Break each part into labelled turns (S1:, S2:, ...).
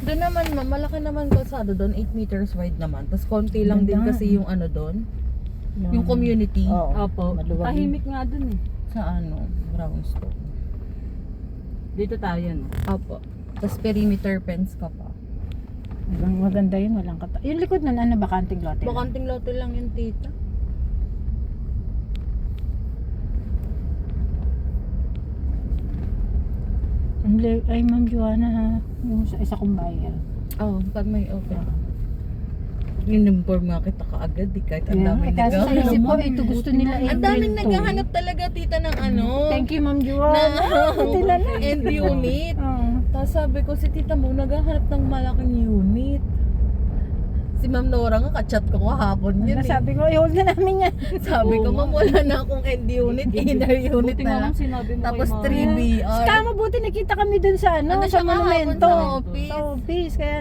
S1: Doon naman, malaki naman kalsada doon, 8 meters wide naman. Tapos konti lang din
S2: Ganda.
S1: kasi yung ano doon, yung community.
S2: Oo.
S3: Opo.
S2: Maluwag.
S3: Tahimik nga dun eh.
S1: Sa ano, brownstone.
S3: Dito tayo no.
S1: Opo. Tapos perimeter fence ka pa.
S2: Maganda yun, walang kata. Yung likod na ano, bakanting lote.
S1: Bakanting lote lang yung tita.
S2: Ay, Ma'am Joanna ha. Yung isa kong bayan.
S1: Oh, pag may open. In-inform nga kita kaagad, di kahit ang daming
S2: Kasi sa isip ko,
S1: naghahanap.
S2: ito gusto nila
S1: Ang daming
S2: April
S1: naghahanap talaga tita ng ano.
S2: Thank you, Ma'am Joanna. Tila na.
S1: End unit.
S2: Oo.
S1: Tapos sabi ko si tita mo, naghahanap ng malaking unit. Si Ma'am Nora nga, kachat ko kahapon yun eh.
S2: Sabi ko, i-hold na namin yan.
S1: Sabi ko, Ma'am, wala na akong end unit, inner unit
S3: Buti
S1: na
S3: nga
S1: lang.
S3: lang sinabi mo
S1: Tapos
S3: kay Mama.
S1: 3BR.
S2: Kama buti nakita kami dun sa ano,
S1: Ano
S2: sa
S1: siya kahapon
S2: monumento.
S1: sa office?
S2: Sa office. Kaya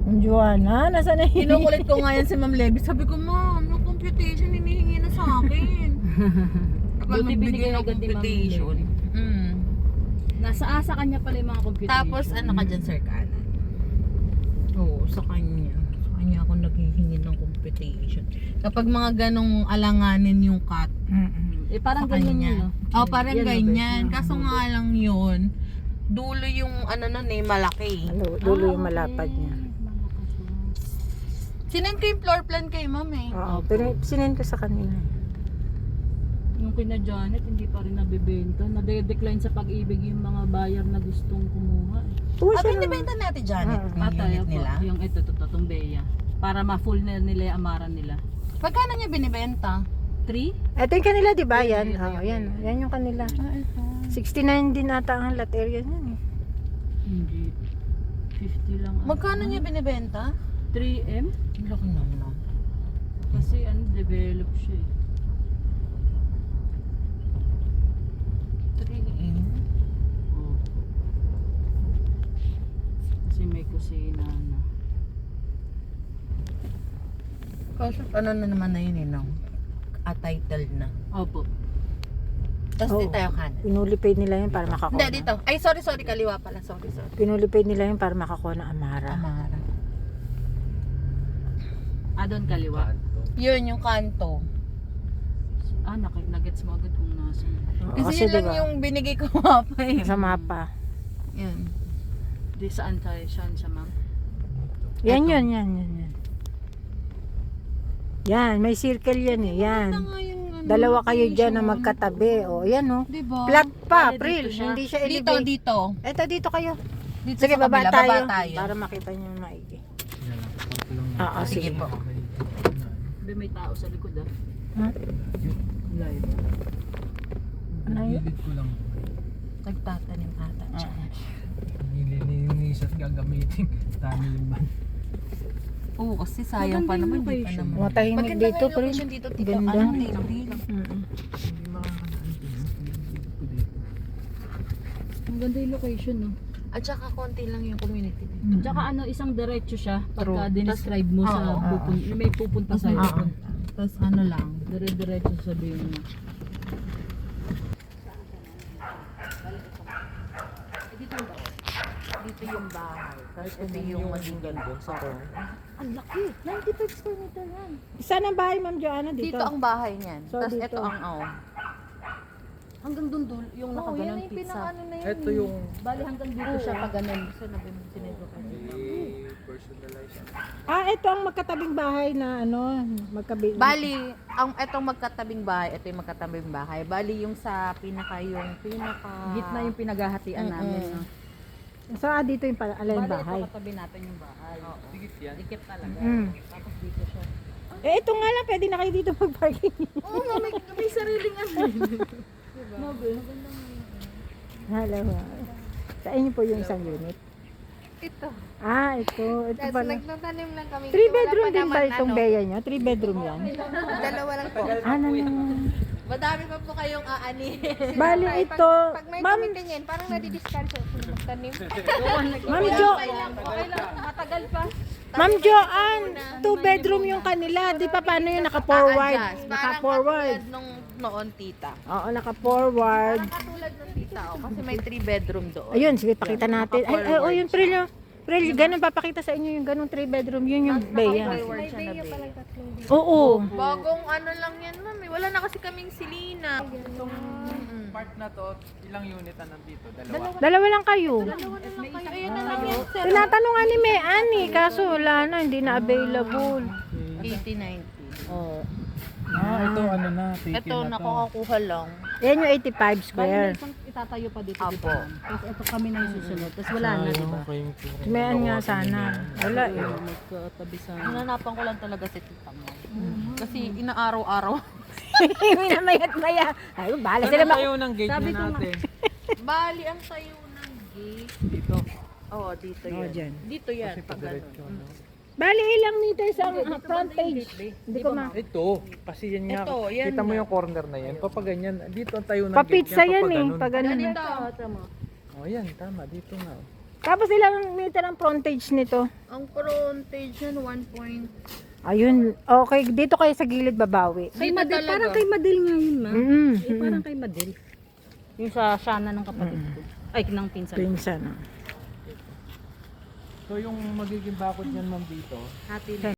S2: Ma'am Joanna, nasa na yun?
S1: Kinukulit ko nga yan si Ma'am Levy. Sabi ko, Ma'am, yung computation hinihingi na sa akin. Akala
S3: Buti
S1: magbigay
S3: binigay
S1: ng
S3: agad ni Ma'am
S1: computation. Mm.
S3: Nasa asa kanya pala yung mga computation.
S1: Tapos ano ka dyan, Sir Kanan? Oo, sa kanya. Sa kanya ako naghihingi ng computation. Kapag mga ganong alanganin yung cut,
S3: Eh parang
S1: sa
S3: ganyan
S1: kanya.
S3: yun no.
S1: Oh, parang
S3: Yan, no,
S1: ganyan.
S3: bes.
S1: Kaso nga lang yun, dulo yung ano nun eh, malaki.
S2: Dulo yung malapad niya.
S1: Sinend ko yung floor plan kay Ma'am eh.
S2: Oo, pero sinend ko sa kanila.
S3: Yung kina Janet hindi pa rin nabibenta. Nade-decline sa pag-ibig yung mga buyer na gustong kumuha.
S2: Oo,
S1: Abi,
S2: siya naman.
S1: nibenta natin, Janet,
S2: Ah,
S1: yung
S3: Tayo
S1: unit
S3: po,
S1: nila.
S3: yung ito, itong Bea. Para ma-full na nila yung amaran nila.
S1: Magkano niya binibenta?
S3: 3?
S2: Ito yung kanila, di ba? Yan.
S3: Yan,
S2: Oo,
S3: yan,
S2: yan. Yan yung kanila.
S1: Ah, ito.
S2: 69 din ata ang lot area niyan eh.
S3: Hindi. 50 lang.
S1: Magkano niya binibenta?
S3: 3M?
S1: Ang laki naman.
S3: Kasi ano, develop siya eh.
S1: 3M.
S3: Oo. Kasi may kusina na.
S1: Kasi ano na naman na yun eh, no? Title na.
S3: Opo.
S1: Tapos
S2: Oo.
S1: dito tayo kanan.
S2: Pinulipid nila yun para makakuha.
S1: Hindi, dito. Ay, sorry, kaliwa pala. Sorry.
S2: Pinulipid nila yun para makakuha ng Amara.
S1: Amara.
S3: Doon kaliwa.
S1: Yun, yung kanto.
S3: Nagets mo agad kung nasa.
S2: Oo,
S1: Kasi yun lang
S2: diba,
S1: yung binigay ko mapa eh.
S2: sa mapa.
S1: Yun.
S3: Di saan tayo siya ma'am?
S2: Yan,
S1: Eto.
S2: yan. Yan, may circle yan eh. Yan.
S1: Ito nga yung ano,
S2: Dalawa kayo dyan na
S1: location.
S2: magkatabi. O, yan o.
S1: Diba?
S2: Flat pa,
S3: Bale,
S2: April.
S3: dito siya.
S2: Hindi siya
S1: Dito,
S2: elevate.
S1: dito.
S2: Eto, dito kayo.
S1: Dito
S2: Sige,
S1: sa
S2: baba
S1: kabila,
S2: tayo.
S1: baba tayo.
S2: Para makita nyo maigi.
S4: Ah,
S1: sige po.
S3: May tao sa likod ah.
S2: Ha?
S3: Live.
S2: Ano yun?
S4: Gilid ko lang.
S1: Nagtatanim ata siya.
S4: Nililinis at gagamitin. Dami yung ban.
S1: Oo, kasi sayang pa naman. Hindi pa
S3: location.
S1: naman.
S2: Matahimik
S1: Maganda
S2: dito,
S1: nga yung
S2: April.
S1: location dito, tito.
S2: Ganda.
S1: Ano, hindi.
S4: Hindi makakadaan dito. Gilid ko dito.
S3: Ang ganda yung location no.
S1: At saka konti lang yung community.
S3: Tsaka isang diretso siya pagka
S1: True.
S3: dinescribe mo sa
S1: Oo.
S3: may pupunta sa'yo.
S1: Oo. Tapos ano lang.
S3: Dire-diretso sabihin mo.
S1: Dito yung bahay. Tapos ito yung maging ganda sa corner.
S3: Ang laki! 95 square meter yan.
S2: Saan ang bahay, Ma'am Joanna? Dito.
S1: Dito ang bahay niyan.
S2: So,
S1: Tapos
S2: dito.
S1: ito ang Hanggang dun yung
S3: Oo, yan
S1: nakaganon
S3: yung
S1: pizza.
S3: na yun.
S4: Ito yung
S3: Bali hanggang dito siya pag ganun.
S4: personalized.
S2: Ito ang magkatabing bahay na ano, magkabi.
S1: Bali, etong magkatabing bahay, ito yung magkatabing bahay. Bali yung sa pinaka
S3: Gitna yung pinaghahatian namin. No?
S2: So, dito yung pala, alay yung
S3: Bali
S2: bahay.
S3: ito katabi natin yung bahay.
S4: Dikit yan.
S3: Dikit talaga.
S2: Mm.
S3: Tapos dito siya.
S2: Ito nga lang, pwede na kayo dito mag-parking.
S1: Oo nga, may sariling ano.
S2: Hello. Sa inyo po yung isang unit.
S5: Ito.
S2: Ito. Ito
S5: Tapos
S2: pala.
S5: nagtatanim lang kami.
S2: 3 bedroom
S5: Wala pa
S2: din ba
S5: naman,
S2: itong Bea nyo? 3 bedroom yan?
S5: Dalawa lang po.
S1: Madami pa po kayong aani.
S2: Bali ito,
S5: Pag may
S2: ma'am,
S5: tumitingin, parang nadidiscard siya kung magtanim.
S2: Ma'am Jo,
S3: Okay lang, matagal pa.
S2: Ma'am Joanne, 2 bedroom yung kanila. Di pa paano yung naka-forward?
S1: Parang
S2: Naka-forward.
S1: katulad nung noon, tita.
S2: Oo, naka-forward.
S1: Parang katulad nung tita, kasi may 3 bedroom doon.
S2: Ayun, sige, pakita natin. Ay, yung Pril, Pero ganun, papakita sa inyo yung ganung 3 bedroom, yun yung Bea.
S5: May Bea palang tatlong dito.
S2: Oo.
S1: Bagong ano lang yan, ma'am. Wala na kasi kaming silina.
S4: Part na to, ilang unit na nandito? Dalawa.
S2: Dalawa lang kayo.
S1: Dalawa na lang kayo. Ayun na lang yan, sir.
S2: Tinatanong nga ni Mean eh, kaso wala na, hindi na available.
S1: 80-90.
S3: Oo.
S4: Ito ano na, take
S1: Ito, nakakakuha lang.
S2: Yan yung 85
S3: Bali,
S2: square.
S3: may isang itatayo pa dito.
S1: Apo.
S3: Tapos ito kami na yung susunod. Tapos wala na, di ba?
S2: Si Mean nga sana. Wala eh.
S3: Magkatabi sa...
S1: Hananapan ko lang talaga si Tita Mo. Kasi inaaraw-araw.
S2: Minamayat-maya. Ay, bahala sila
S4: Ano tayo ng gate
S3: Sabi
S4: na
S3: ko nga.
S4: natin?
S1: Bali, ang tayo ng gate.
S4: Dito.
S1: Oo, dito
S2: Oh,
S1: yan.
S2: dyan.
S1: Dito yan,
S4: Kasi
S1: pag
S4: padiretso,
S1: ganun.
S4: no?
S2: Bali, ilang meters ang front page? Hindi ko ma...
S4: Ito, kasi yan nga.
S1: Ito, yan
S4: Kita mo
S1: na.
S4: yung corner na yan. Papaganyan. Dito ang tayo ng
S2: Papitsa
S4: gate.
S2: yan eh.
S4: papaganon.
S2: Pag ano na.
S1: Ganito.
S4: Oh, yan. Tama. Dito nga.
S2: Tapos ilang meter ang frontage nito?
S1: Ang frontage yan, 1 point.
S2: Ayun. Okay, dito kayo sa gilid babawi.
S3: Kay
S1: Dito
S3: Madel,
S1: talaga.
S3: parang kay Madel nga yun, ma. Parang
S2: Mm.
S3: kay Madel. Yung sa Shana ng kapatid ko. Ay, ng pinsan.
S2: Pinsan.
S4: So yung magiging bakod niyan ma'am dito,
S3: Hati na.